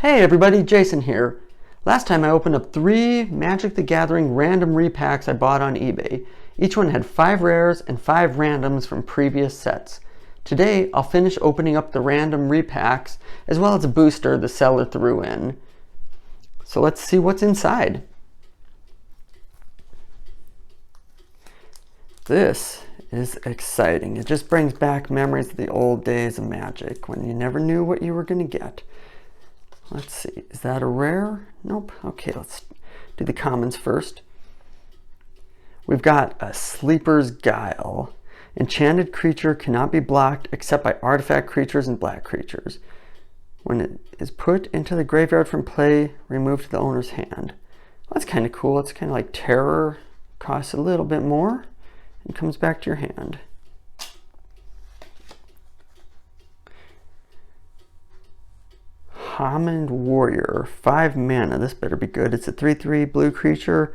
Hey everybody, Jason here. Last time I opened up 3 Magic the Gathering random repacks I bought on eBay. Each one had 5 rares and 5 randoms from previous sets. Today I'll finish opening up the random repacks as well as a booster the seller threw in. So let's see what's inside. This is exciting. It just brings back memories of the old days of Magic when you never knew what you were going to get. Let's see, is that a rare? Nope. Okay, let's do the commons first. We've got a Sleeper's Guile. Enchanted creature cannot be blocked except by artifact creatures and black creatures. When it is put into the graveyard from play, remove to the owner's hand. Well, that's kind of cool. It's kind of like Terror. Costs a little bit more and comes back to your hand. Hammond Warrior, 5 mana. This better be good. It's a 3/3 blue creature.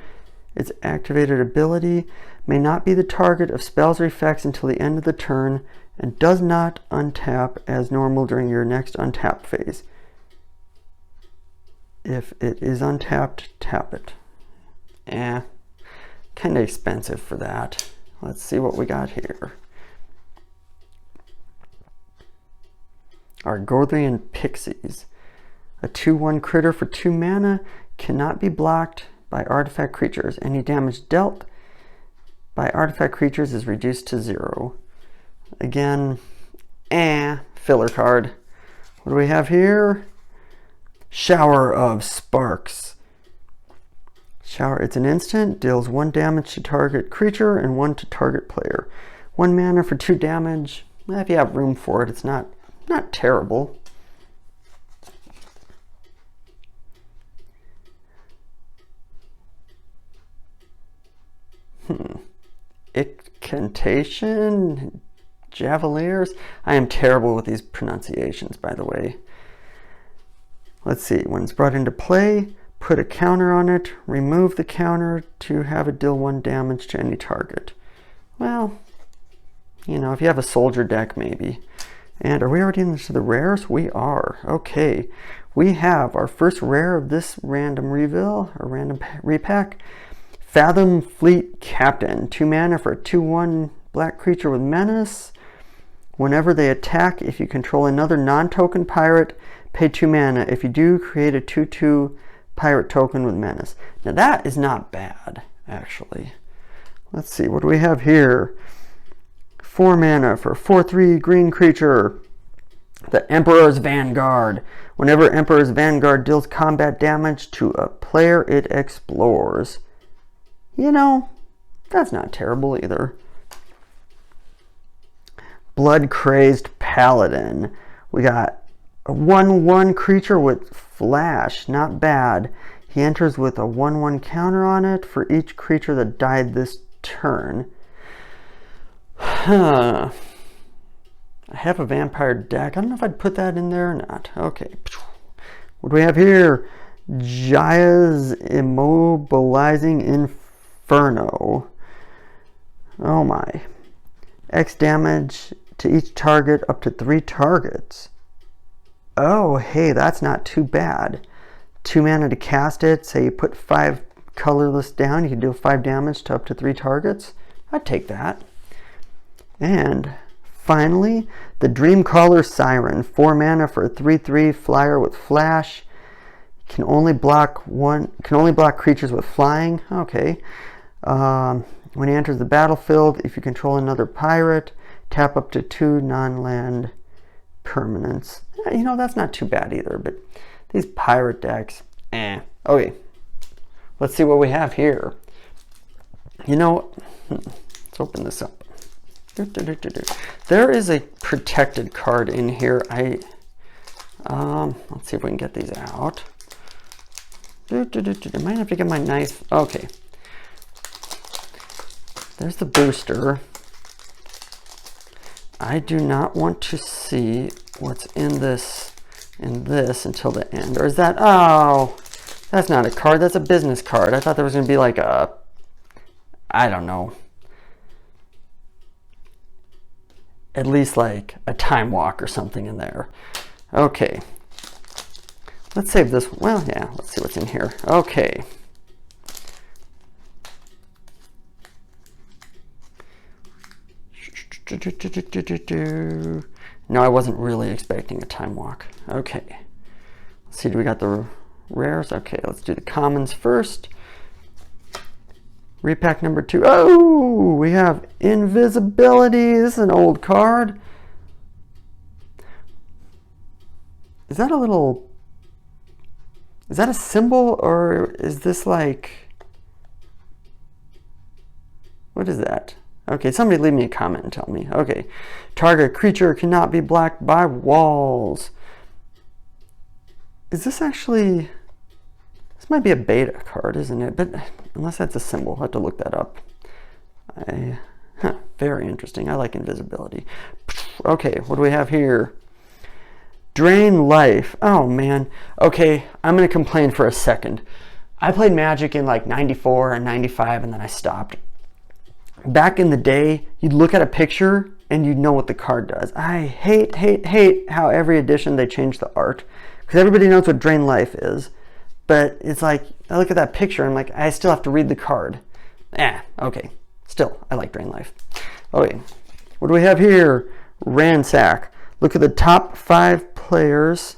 Its activated ability may not be the target of spells or effects until the end of the turn and does not untap as normal during your next untap phase. If it is untapped, tap it. Kind of expensive for that. Let's see what we got here. Argothian Pixies. A 2/1 critter for 2 mana, cannot be blocked by artifact creatures. Any damage dealt by artifact creatures is reduced to 0. Again, filler card. What do we have here? Shower of Sparks. Shower, it's an instant, deals 1 damage to target creature and 1 to target player. 1 mana for 2 damage. If you have room for it, it's not terrible. Incantation, Javeliers. I am terrible with these pronunciations, by the way. Let's see. When it's brought into play, put a counter on it. Remove the counter to have it deal 1 damage to any target. Well, you know, if you have a soldier deck, maybe. And are we already into the rares? We are. Okay. We have our first rare of this random reveal, or random repack. Fathom Fleet Captain. 2 mana for a 2/1 black creature with menace. Whenever they attack, if you control another non-token pirate, pay 2 mana. If you do, create a 2/2 pirate token with menace. Now that is not bad, actually. Let's see, what do we have here? 4 mana for a 4/3 green creature. The Emperor's Vanguard. Whenever Emperor's Vanguard deals combat damage to a player it explores. You know, that's not terrible either. Blood Crazed Paladin. We got a 1/1 creature with flash. Not bad. He enters with a 1/1 counter on it for each creature that died this turn. I have a vampire deck. I don't know if I'd put that in there or not. Okay. What do we have here? Jaya's Immobilizing Inferno. Oh my. X damage to each target up to 3 targets. Oh, hey, that's not too bad. 2 mana to cast it. Say you put 5 colorless down, you can deal 5 damage to up to 3 targets. I'd take that. And finally, the Dreamcaller Siren. 4 mana for a 3/3 flyer with flash. Can only block creatures with flying. Okay. When he enters the battlefield, if you control another pirate, tap up to 2 non-land permanents. You know, that's not too bad either, but these pirate decks, Okay, let's see what we have here. You know, let's open this up. There is a protected card in here. Let's see if we can get these out. I might have to get my knife. Okay. There's the booster. I do not want to see what's in this until the end. Or is that, oh, that's not a card, that's a business card. I thought there was going to be like a, I don't know, at least like a time walk or something in there. Okay, Let's save this. Well, yeah, let's see what's in here. Okay. No, I wasn't really expecting a time walk. Okay. Let's see, do we got the rares? Okay, let's do the commons first. Repack number 2. Oh, we have invisibility. This is an old card. Is that a symbol, or is this like, what is that? Okay, somebody leave me a comment and tell me. Okay, target creature cannot be blocked by walls. Is this actually, this might be a beta card, isn't it? But unless that's a symbol, I'll have to look that up. Very interesting. I like invisibility. Okay, what do we have here? Drain life. Oh man. Okay, I'm gonna complain for a second. I played Magic in like 94 and 95 and then I stopped. Back in the day, you'd look at a picture and you'd know what the card does. I hate how every edition they change the art, because everybody knows what Drain life is. But it's like, I look at that picture and I'm like, I still have to read the card. Okay. Still, I like Drain life. Okay, what do we have here? Ransack. Look at the top 5 players.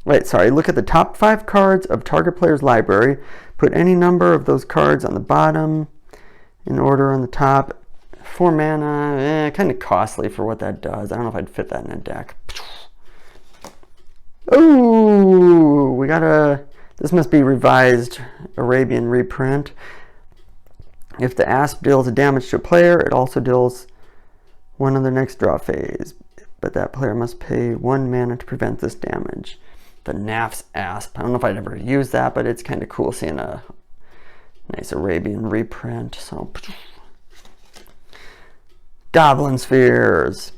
Look at the top 5 cards of target player's library. Put any number of those cards on the bottom in order on the top. 4 mana, kind of costly for what that does. I don't know if I'd fit that in a deck. Ooh, we got this must be revised Arabian reprint. If the asp deals a damage to a player, it also deals 1 on the next draw phase. But that player must pay 1 mana to prevent this damage. The Naf's asp. I don't know if I'd ever use that, but it's kind of cool seeing a nice Arabian reprint. So, Goblin Spheres.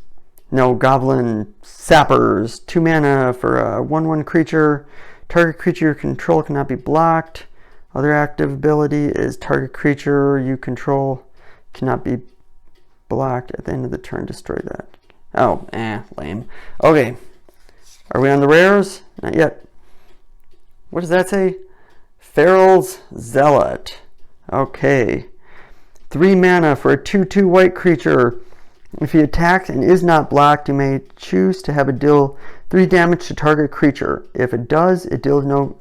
No, Goblin Sappers. 2 mana for a 1/1 creature. Target creature you control cannot be blocked. Other active ability is target creature you control cannot be blocked. At the end of the turn, destroy that. Oh, lame. Okay. Are we on the rares? Not yet. What does that say? Feral's Zealot. Okay. 3 mana for a 2/2 white creature. If he attacks and is not blocked, you may choose to have it deal 3 damage to target creature. If it does, it deals no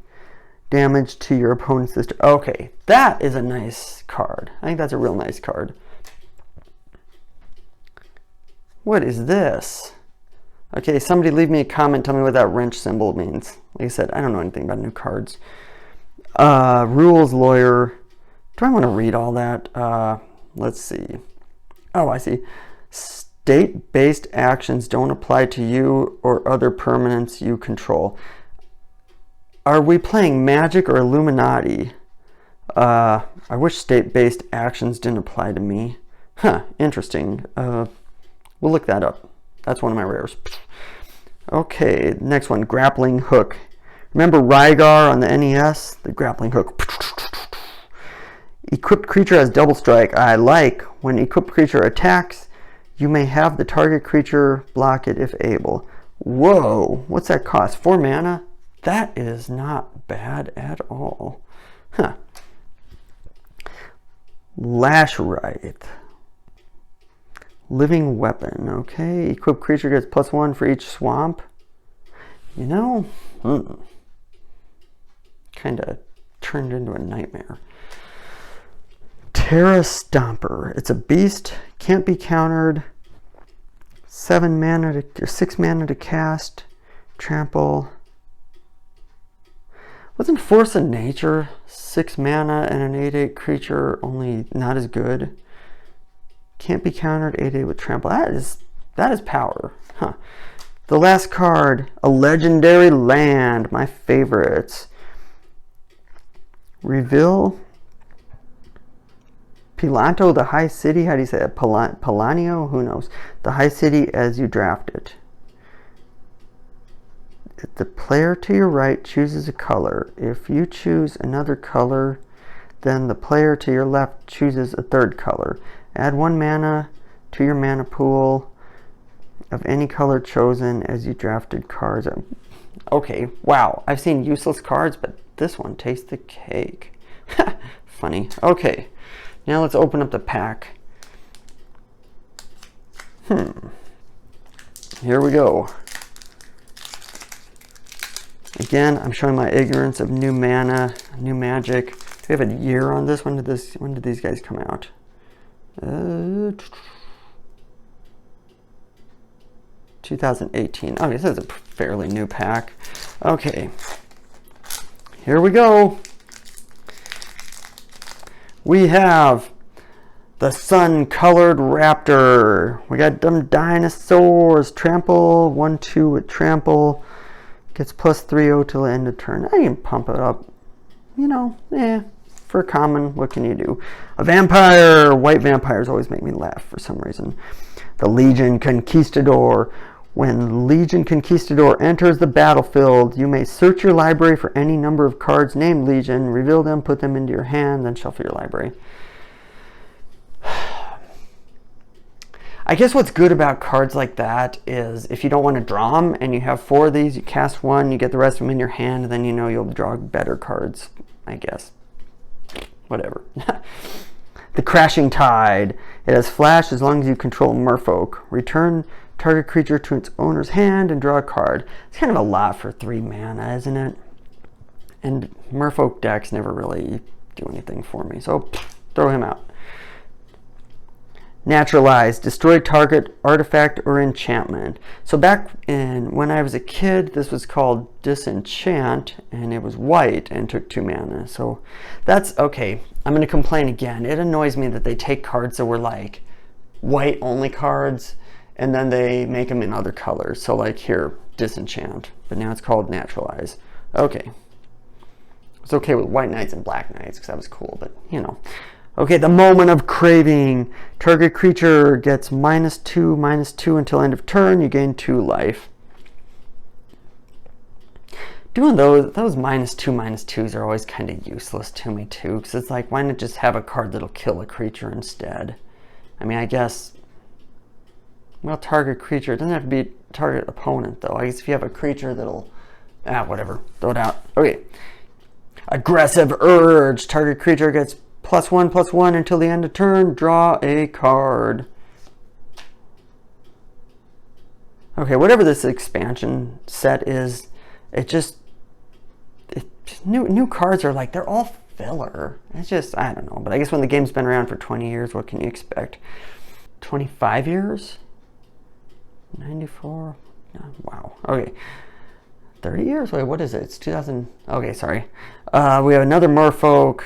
damage to your opponent's sister. Okay, that is a nice card. I think that's a real nice card. What is this? Okay, somebody leave me a comment, tell me what that wrench symbol means. Like I said, I don't know anything about new cards. Rules lawyer. Do I want to read all that? Let's see. Oh, I see. State-based actions don't apply to you or other permanents you control. Are we playing Magic or Illuminati? I wish state-based actions didn't apply to me. Interesting. We'll look that up. That's one of my rares. Okay, next one, grappling hook. Remember Rygar on the NES? The grappling hook. Equipped creature has double strike. I like when equipped creature attacks, you may have the target creature block it if able. Whoa, what's that cost? 4 mana? That is not bad at all. Lash Wraith. Living weapon. Okay, equipped creature gets +1 for each swamp. You know, kind of turned into a nightmare. Terra Stomper. It's a beast, can't be countered. 7 mana to 6 mana to cast. Trample. Wasn't Force of Nature 6 mana and an 8/8 creature, only not as good? Can't be countered, 8/8 with trample. That is power. The last card, a legendary land, my favorites. Reveal Pilanto, the High City. How do you say it? Palanio? Who knows? The High City as you draft it. If the player to your right chooses a color, if you choose another color, then the player to your left chooses a third color. Add 1 mana to your mana pool of any color chosen as you drafted cards. Okay, wow. I've seen useless cards, but this one tastes the cake. Funny. Okay, now let's open up the pack. Here we go. Again, I'm showing my ignorance of new mana, new magic. Do we have a year on this? When did these guys come out? 2018. Okay, this is a fairly new pack. Okay, here we go. We have the sun-colored raptor. We got them dinosaurs. Trample, 1/2 with trample. Gets +3/0 till the end of turn. I can pump it up. You know, for common, what can you do? A vampire. White vampires always make me laugh for some reason. The Legion Conquistador. When Legion Conquistador enters the battlefield, you may search your library for any number of cards named Legion, reveal them, put them into your hand, then shuffle your library. I guess what's good about cards like that is if you don't want to draw them and you have 4 of these, you cast 1, you get the rest of them in your hand, and then you know you'll draw better cards, I guess. Whatever. The Crashing Tide. It has flash as long as you control Merfolk. Return target creature to its owner's hand and draw a card. It's kind of a lot for 3 mana, isn't it? And Merfolk decks never really do anything for me, so throw him out. Naturalize. Destroy target artifact or enchantment. So back when I was a kid, this was called Disenchant, and it was white and took 2 mana. So that's okay. I'm going to complain again. It annoys me that they take cards that were like white only cards and then they make them in other colors. So like here, Disenchant, but now it's called Naturalize. Okay. It's okay with White Knights and Black Knights because that was cool, but you know. Okay, the Moment of Craving. Target creature gets -2/-2 until end of turn. You gain 2 life. Doing those -2/-2s are always kind of useless to me too, because it's like, why not just have a card that'll kill a creature instead? I mean, I guess, well, target creature, it doesn't have to be target opponent though. I guess if you have a creature that'll, whatever, throw it out. Okay. Aggressive Urge. Target creature gets +1/+1 until the end of turn. Draw a card. Okay, whatever this expansion set is, new cards are like, they're all filler. It's just, I don't know. But I guess when the game's been around for 20 years, what can you expect? 25 years? 94? Wow. Okay. 30 years? Wait, what is it? It's 2000. Okay, sorry. We have another Merfolk.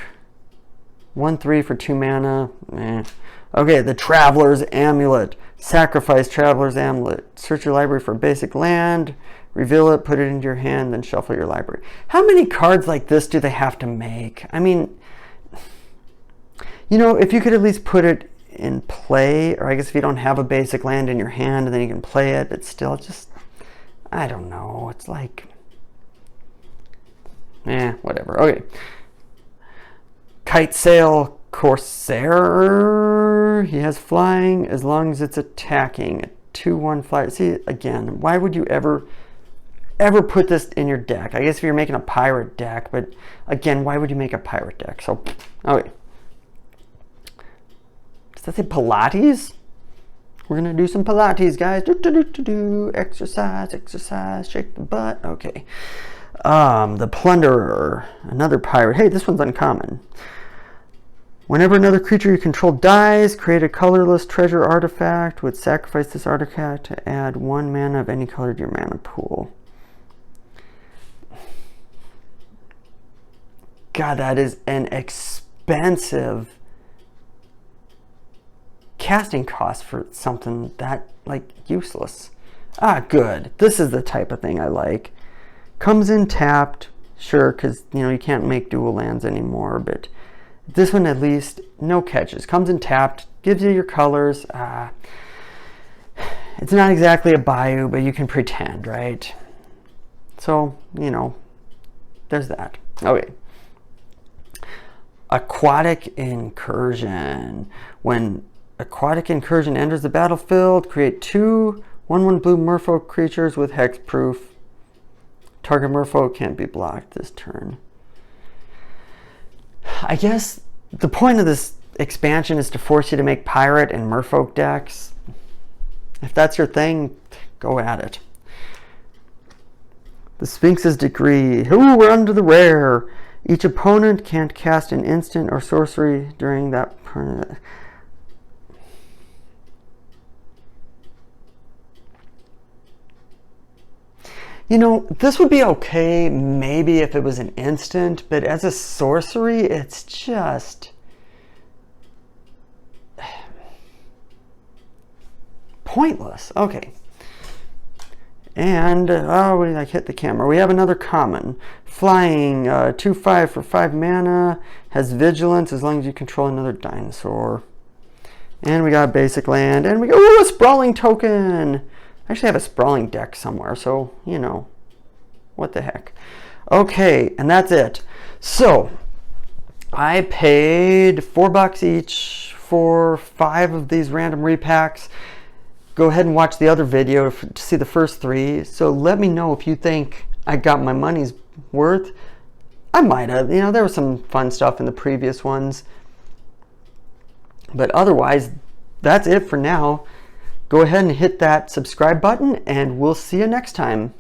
1/3 for 2 mana. Okay, the Traveler's Amulet. Sacrifice Traveler's Amulet. Search your library for basic land. Reveal it, put it into your hand, then shuffle your library. How many cards like this do they have to make? I mean, you know, if you could at least put it in play, or I guess if you don't have a basic land in your hand and then you can play it, but still just, I don't know. It's like, whatever. Okay. Kite Sail Corsair. He has flying as long as it's attacking. A 2/1 flyer. See, again, why would you ever put this in your deck? I guess if you're making a pirate deck, but again, why would you make a pirate deck? So, okay. Does that say Pilates? We're gonna do some Pilates, guys. Exercise, exercise, shake the butt. Okay. The Plunderer, another pirate. Hey, this one's uncommon. Whenever another creature you control dies, create a colorless treasure artifact. Would sacrifice this artifact to add 1 mana of any color to your mana pool. God, that is an expensive casting cost for something that, like, useless. Good. This is the type of thing I like. Comes in tapped, sure, because, you know, you can't make dual lands anymore, but this one at least, no catches. Comes in tapped, gives you your colors. It's not exactly a Bayou, but you can pretend, right? So, you know, there's that. Okay. Aquatic Incursion. When Aquatic Incursion enters the battlefield, create 2 1/1 blue merfolk creatures with hexproof. Target merfolk can't be blocked this turn. I guess the point of this expansion is to force you to make pirate and merfolk decks. If that's your thing, go at it. The Sphinx's Decree. Ooh, we're under the rare. Each opponent can't cast an instant or sorcery during that turn. You know, this would be okay maybe if it was an instant, but as a sorcery, it's just pointless. Okay. And, oh, I hit the camera. We have another common. Flying, 2/5 for 5 mana, has vigilance as long as you control another dinosaur. And we got a basic land, and we go, ooh, a sprawling token! I actually have a sprawling deck somewhere, so, you know, what the heck. Okay, and that's it. So, I paid $4 each for 5 of these random repacks. Go ahead and watch the other video to see the first 3. So let me know if you think I got my money's worth. I might have. You know, there was some fun stuff in the previous ones. But otherwise, that's it for now. Go ahead and hit that subscribe button, and we'll see you next time.